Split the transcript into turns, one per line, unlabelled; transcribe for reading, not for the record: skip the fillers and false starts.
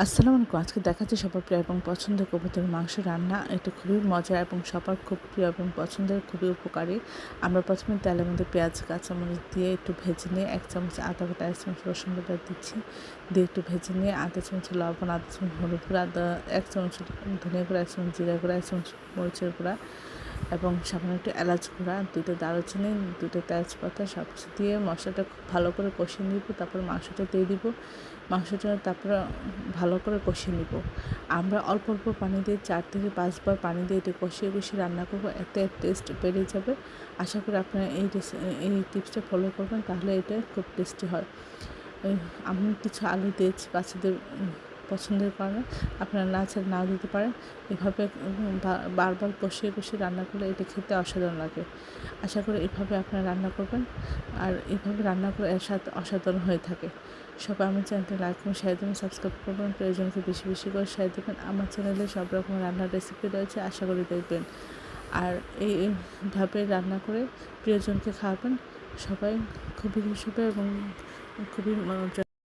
আসসালামু আলাইকুম। আজকে দেখাচ্ছি সবার প্রিয় এবং পছন্দের কবুতরের মাংস রান্না। এটা খুবই মজার এবং সবার খুব প্রিয় এবং পছন্দের, খুবই উপকারী। আমরা প্রথমে তেলের মধ্যে পেঁয়াজ, কাঁচামরিচ দিয়ে একটু ভেজে নিয়ে ১ চামচ আদা বাটা, ১ চামচ রসুন বাটা দিচ্ছি। দিয়ে একটু ভেজে নিয়ে আধা চামচ লবণ, আধা চামচ হলুদ গুঁড়া, ১ চামচ ধনিয়া গুঁড়া, ১ চামচ জিরা গুঁড়া, ১ চামচ মরিচের গুঁড়া এবং সামান্য একটু এলাচ গুঁড়া, ২টা দারুচিনি, ২টা তেজপাতা সব কিছু দিয়ে মশলাটা খুব ভালো করে কষিয়ে নিব। তারপর মাংসটা দিয়ে দিব। মাংসটা তারপরে ভালো করে কষিয়ে নিব। আমরা অল্প অল্প পানি দিয়ে ৪ থেকে ৫ বার পানি দিয়ে এটা কষিয়ে রান্না করব। এতে টেস্ট বেড়ে যাবে। আশা করি আপনারা এই টিপসটা ফলো করবেন, তাহলে এটা খুব টেস্টি হয়। আমি কিছু আলু দিয়েছি বাচ্চাদের পছন্দের কারণে, আপনারা না চাইলে নাও দিতে পারেন। এভাবে বারবার কষিয়ে রান্না করলে এটা খেতে অসাধারণ লাগে। আশা করি এভাবে আপনারা রান্না করবেন, আর এভাবে রান্না করে এর সাথে অসাধারণ হয়ে থাকে। সবাই আমার চ্যানেলটি লাইক এবং শেয়ার দেবেন, সাবস্ক্রাইব করবেন, প্রয়োজনকে বেশি বেশি করে শেয়ার দেবেন। আমার চ্যানেলে সব রকম রান্নার রেসিপি রয়েছে, আশা করি দেখবেন। আর এইভাবে রান্না করে প্রিয়জনকে খাওয়াবেন। সবাই খুবই খুশি হবে এবং খুবই